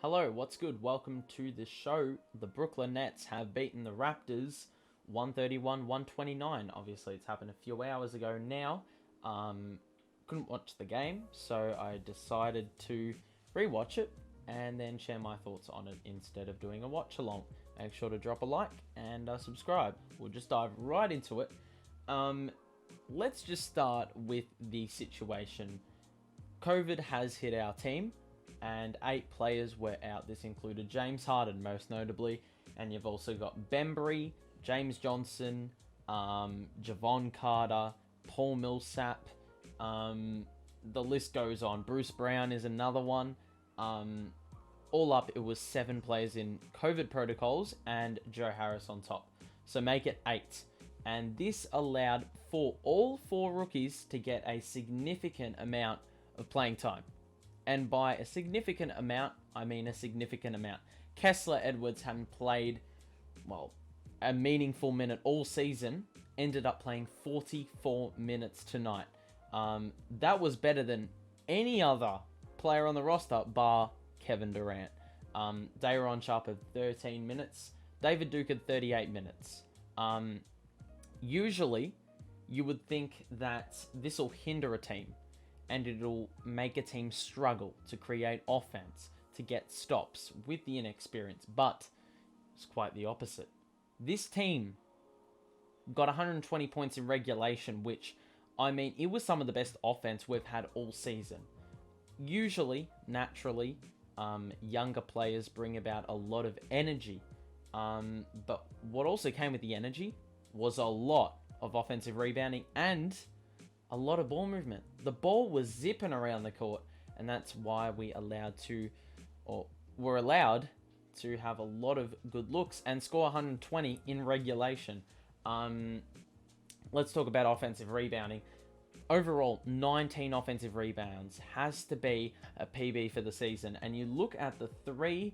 Hello, what's good? Welcome to the show. The Brooklyn Nets have beaten the Raptors 131-129. Obviously, it's happened a few hours ago now. Couldn't watch the game, so I decided to rewatch it and then share my thoughts on it instead of doing a watch along. Make sure to drop a like and subscribe. We'll just dive right into it. Let's just start with the situation. COVID has hit our team, and 8 players were out. This included James Harden, most notably, and you've also got Bembry, James Johnson, Javon Carter, Paul Millsap. The list goes on. Bruce Brown is another one. All up, it was 7 players in COVID protocols and Joe Harris on top. So make it 8. And this allowed for all 4 rookies to get a significant amount of playing time. And by a significant amount, I mean a significant amount. Kessler Edwards hadn't played, a meaningful minute all season, ended up playing 44 minutes tonight. That was better than any other player on the roster, bar Kevin Durant. Dayron Sharpe had 13 minutes. David Duke had 38 minutes. Usually, you would think that this will hinder a team, and it'll make a team struggle to create offense, to get stops with the inexperience. But it's quite the opposite. This team got 120 points in regulation, which, it was some of the best offense we've had all season. Usually, naturally, younger players bring about a lot of energy. But what also came with the energy was a lot of offensive rebounding and a lot of ball movement. The ball was zipping around the court, and that's why were allowed to have a lot of good looks and score 120 in regulation. Let's talk about offensive rebounding. Overall, 19 offensive rebounds has to be a PB for the season. And you look at the 3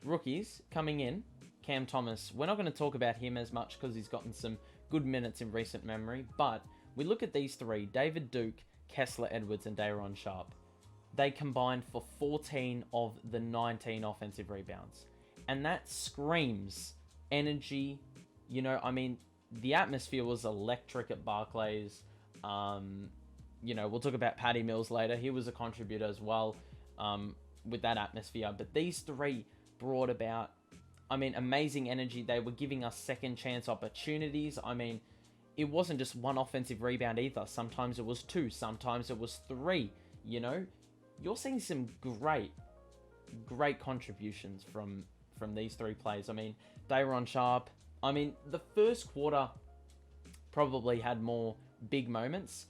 rookies coming in. Cam Thomas, we're not going to talk about him as much because he's gotten some good minutes in recent memory, but we look at these 3, David Duke, Kessler Edwards, and Dayron Sharpe. They combined for 14 of the 19 offensive rebounds. And that screams energy. The atmosphere was electric at Barclays. We'll talk about Patty Mills later. He was a contributor as well with that atmosphere. But these 3 brought about, amazing energy. They were giving us second chance opportunities. It wasn't just one offensive rebound either. Sometimes it was 2. Sometimes it was 3. You're seeing some great contributions from these 3 players. Dayron Sharpe. The first quarter probably had more big moments.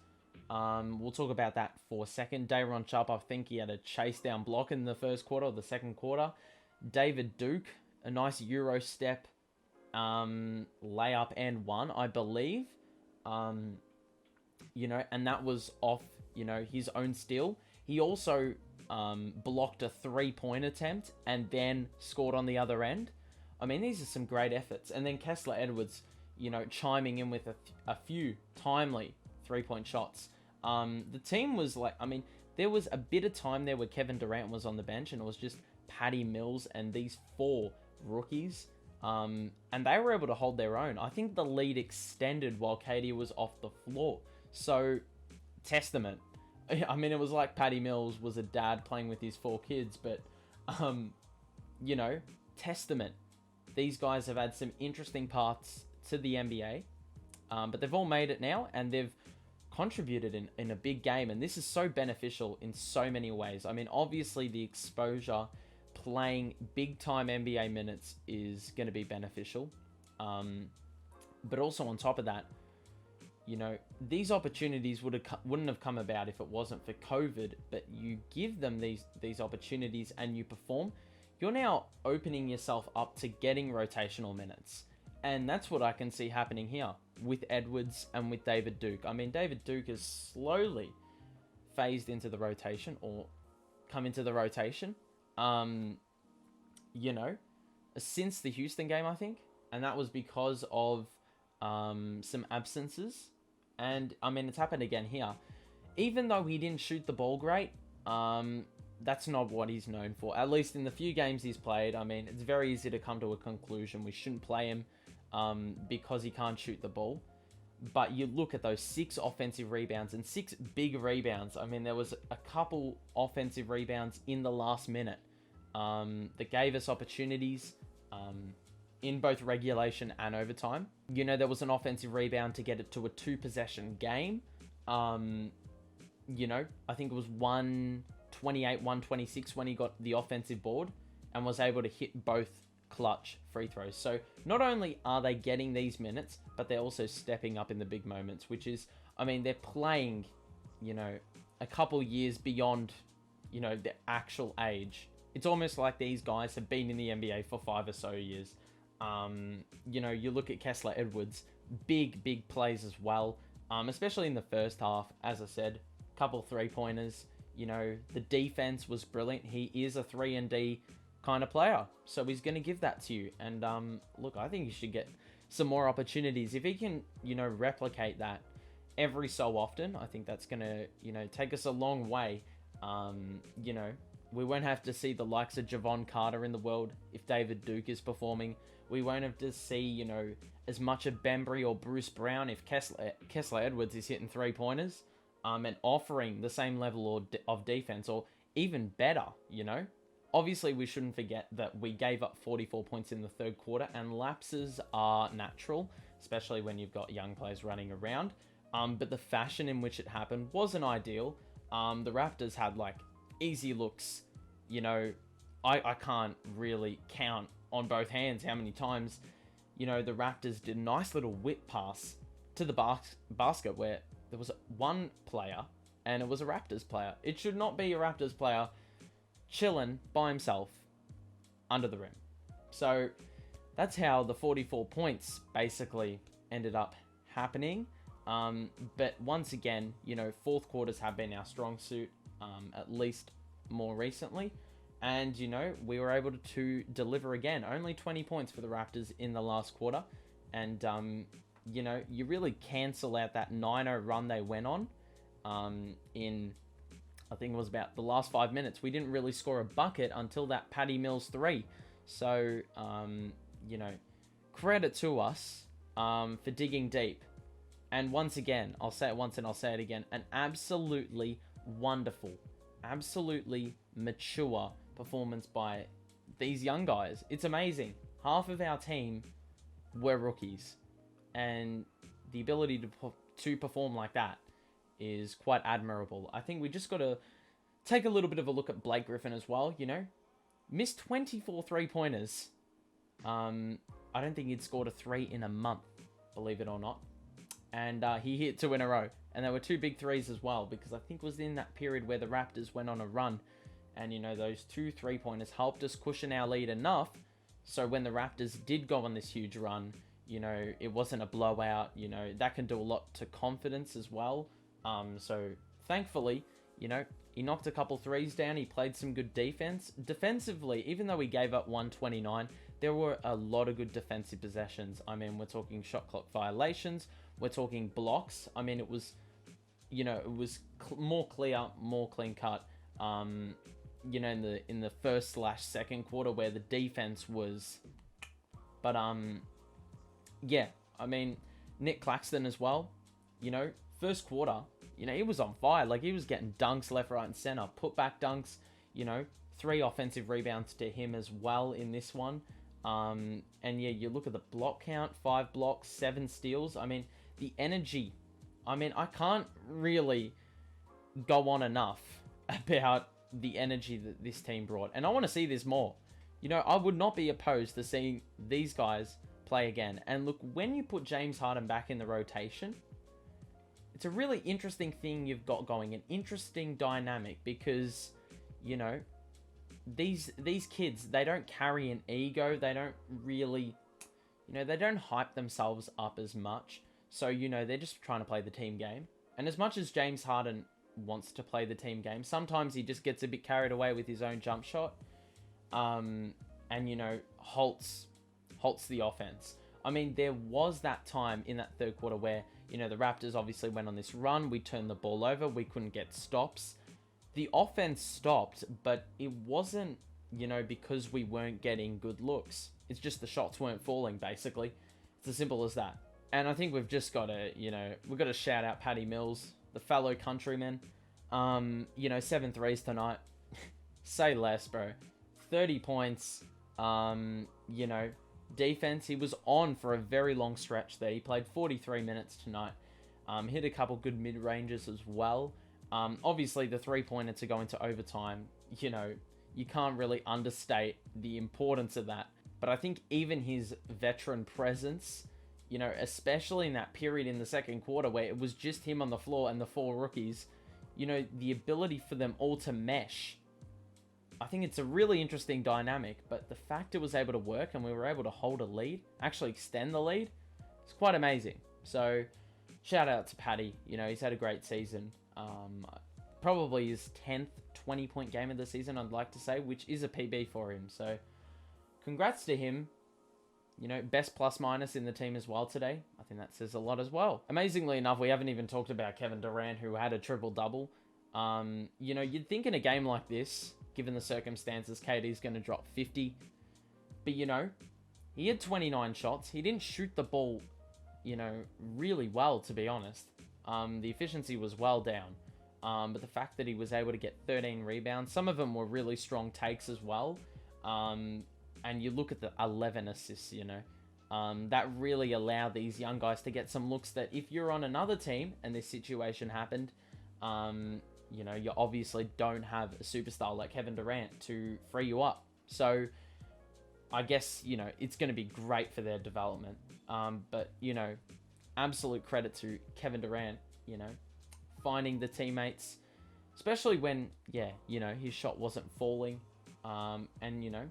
We'll talk about that for a second. Dayron Sharpe, I think he had a chase down block in the first quarter or the second quarter. David Duke, a nice Euro step. Layup and 1, I believe. And that was off, his own steal. He also blocked a 3-point attempt and then scored on the other end. These are some great efforts. And then Kessler Edwards, chiming in with a few timely 3-point shots. The team was there was a bit of time there where Kevin Durant was on the bench, and it was just Patty Mills and these 4 rookies. And they were able to hold their own. I think the lead extended while KD was off the floor. So, testament. It was like Patty Mills was a dad playing with his 4 kids, but, testament. These guys have had some interesting paths to the NBA, but they've all made it now, and they've contributed in a big game, and this is so beneficial in so many ways. Obviously, the exposure playing big-time NBA minutes is going to be beneficial. But also on top of that, these opportunities wouldn't have come about if it wasn't for COVID, but you give them these opportunities and you perform, you're now opening yourself up to getting rotational minutes. And that's what I can see happening here with Edwards and with David Duke. David Duke has slowly phased into the rotation or come into the rotation. Since the Houston game, I think. And that was because of some absences. And, it's happened again here. Even though he didn't shoot the ball great, that's not what he's known for. At least in the few games he's played, I mean, it's very easy to come to a conclusion. We shouldn't play him because he can't shoot the ball. But you look at those 6 offensive rebounds and 6 big rebounds. I mean, there was a couple offensive rebounds in the last minute that gave us opportunities in both regulation and overtime. You know, there was an offensive rebound to get it to a 2-possession game. You know, I think it was 128, 126 when he got the offensive board and was able to hit both clutch free throws. So not only are they getting these minutes, but they're also stepping up in the big moments, which is, I mean, they're playing, you know, a couple years beyond, you know, their actual age. It's almost like these guys have been in the NBA for 5 or so years. You know, you look at Kessler Edwards, big plays as well, especially in the first half. As I said, couple 3-pointers. You know, the defense was brilliant. He is a 3-and-D kind of player, so he's going to give that to you. And look, I think he should get some more opportunities. If he can, you know, replicate that every so often, I think that's going to, you know, take us a long way. You know, we won't have to see the likes of Javon Carter in the world if David Duke is performing. We won't have to see, you know, as much of Bembry or Bruce Brown if Kessler Edwards is hitting 3-pointers and offering the same level of defense, or even better, you know. Obviously, we shouldn't forget that we gave up 44 points in the third quarter, and lapses are natural, especially when you've got young players running around. But the fashion in which it happened wasn't ideal. The Raptors had, like, easy looks. You know, I can't really count on both hands how many times, you know, the Raptors did a nice little whip pass to the basket where there was one player, and it was a Raptors player. It should not be a Raptors player chilling by himself under the rim. So that's how the 44 points basically ended up happening. But once again, you know, fourth quarters have been our strong suit, at least more recently. And, you know, we were able to deliver again. Only 20 points for the Raptors in the last quarter. And, you know, you really cancel out that 9-0 run they went on in, I think it was about the last 5 minutes. We didn't really score a bucket until that Patty Mills 3. So, you know, credit to us for digging deep. And once again, I'll say it once and I'll say it again, an absolutely wonderful, absolutely mature performance by these young guys. It's amazing. Half of our team were rookies. And the ability to perform like that is quite admirable. I think we just got to take a little bit of a look at Blake Griffin as well, you know. Missed 24 3-pointers. I don't think he'd scored a 3 in a month, believe it or not. And he hit 2 in a row. And there were 2 big threes as well, because I think it was in that period where the Raptors went on a run. And, you know, those 2 3-pointers helped us cushion our lead enough. So when the Raptors did go on this huge run, you know, it wasn't a blowout. You know, that can do a lot to confidence as well. So thankfully, you know, he knocked a couple threes down. He played some good defense. Defensively, even though we gave up 129, there were a lot of good defensive possessions. I mean, we're talking shot clock violations. We're talking blocks. I mean, it was, you know, it was more clear, more clean cut. You know, in the first/second quarter where the defense was, but yeah, I mean, Nick Claxton as well. You know, first quarter, you know, he was on fire. Like, he was getting dunks left, right, and center, putback dunks. You know, 3 offensive rebounds to him as well in this one. And yeah, you look at the block count: 5 blocks, 7 steals. I mean, the energy. I mean, I can't really go on enough about the energy that this team brought. And I want to see this more. You know, I would not be opposed to seeing these guys play again. And look, when you put James Harden back in the rotation, it's a really interesting thing you've got going, an interesting dynamic, because, you know, these kids, they don't carry an ego. They don't really, you know, they don't hype themselves up as much. So, you know, they're just trying to play the team game. And as much as James Harden wants to play the team game, sometimes he just gets a bit carried away with his own jump shot. And, you know, halts the offense. I mean, there was that time in that third quarter where, you know, the Raptors obviously went on this run. We turned the ball over. We couldn't get stops. the offense stopped, but it wasn't, because we weren't getting good looks. It's just the shots weren't falling, basically. It's as simple as that. And I think we've just got to, we've got to shout out Patty Mills, the fellow countryman. 7 threes tonight. Say less, bro. 30 points. Defense, he was on for a very long stretch there. He played 43 minutes tonight. Hit a couple good mid-ranges as well. Obviously, the three-pointer to go into overtime, you can't really understate the importance of that. But I think even his veteran presence, especially in that period in the second quarter where it was just him on the floor and the 4 rookies, the ability for them all to mesh, I think it's a really interesting dynamic. But the fact it was able to work and we were able to hold a lead, actually extend the lead, it's quite amazing. So shout out to Patty. He's had a great season. Probably his 10th 20-point game of the season, I'd like to say, which is a PB for him. So congrats to him. Best plus minus in the team as well today. I think that says a lot as well. Amazingly enough, we haven't even talked about Kevin Durant, who had a triple-double. You'd think in a game like this, given the circumstances, KD's going to drop 50. But, he had 29 shots. He didn't shoot the ball, really well, to be honest. The efficiency was well down. But the fact that he was able to get 13 rebounds, some of them were really strong takes as well. And you look at the 11 assists, that really allowed these young guys to get some looks that if you're on another team and this situation happened, you obviously don't have a superstar like Kevin Durant to free you up. So I guess, it's going to be great for their development. But, absolute credit to Kevin Durant, finding the teammates, especially when, his shot wasn't falling, and,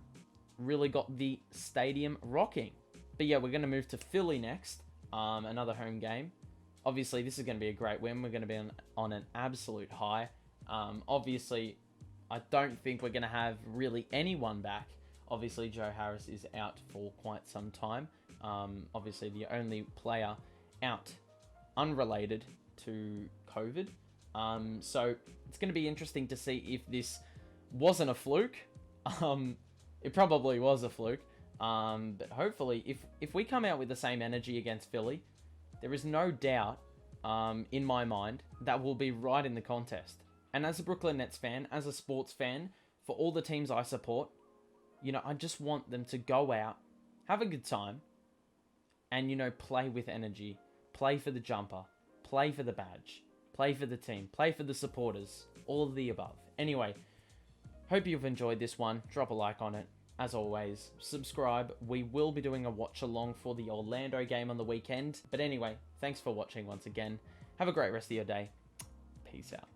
really got the stadium rocking. But yeah, we're going to move to Philly next, another home game. Obviously, this is going to be a great win. We're going to be on an absolute high. Obviously, I don't think we're going to have really anyone back. Obviously, Joe Harris is out for quite some time. Obviously, the only player out unrelated to COVID. So it's going to be interesting to see if this wasn't a fluke. It probably was a fluke. But hopefully, if we come out with the same energy against Philly, there is no doubt, in my mind, that we'll be right in the contest. And as a Brooklyn Nets fan, as a sports fan, for all the teams I support, I just want them to go out, have a good time, and, play with energy. Play for the jumper. Play for the badge. Play for the team. Play for the supporters. All of the above. Anyway, hope you've enjoyed this one. Drop a like on it. As always, subscribe. We will be doing a watch along for the Orlando game on the weekend. But anyway, thanks for watching once again. Have a great rest of your day. Peace out.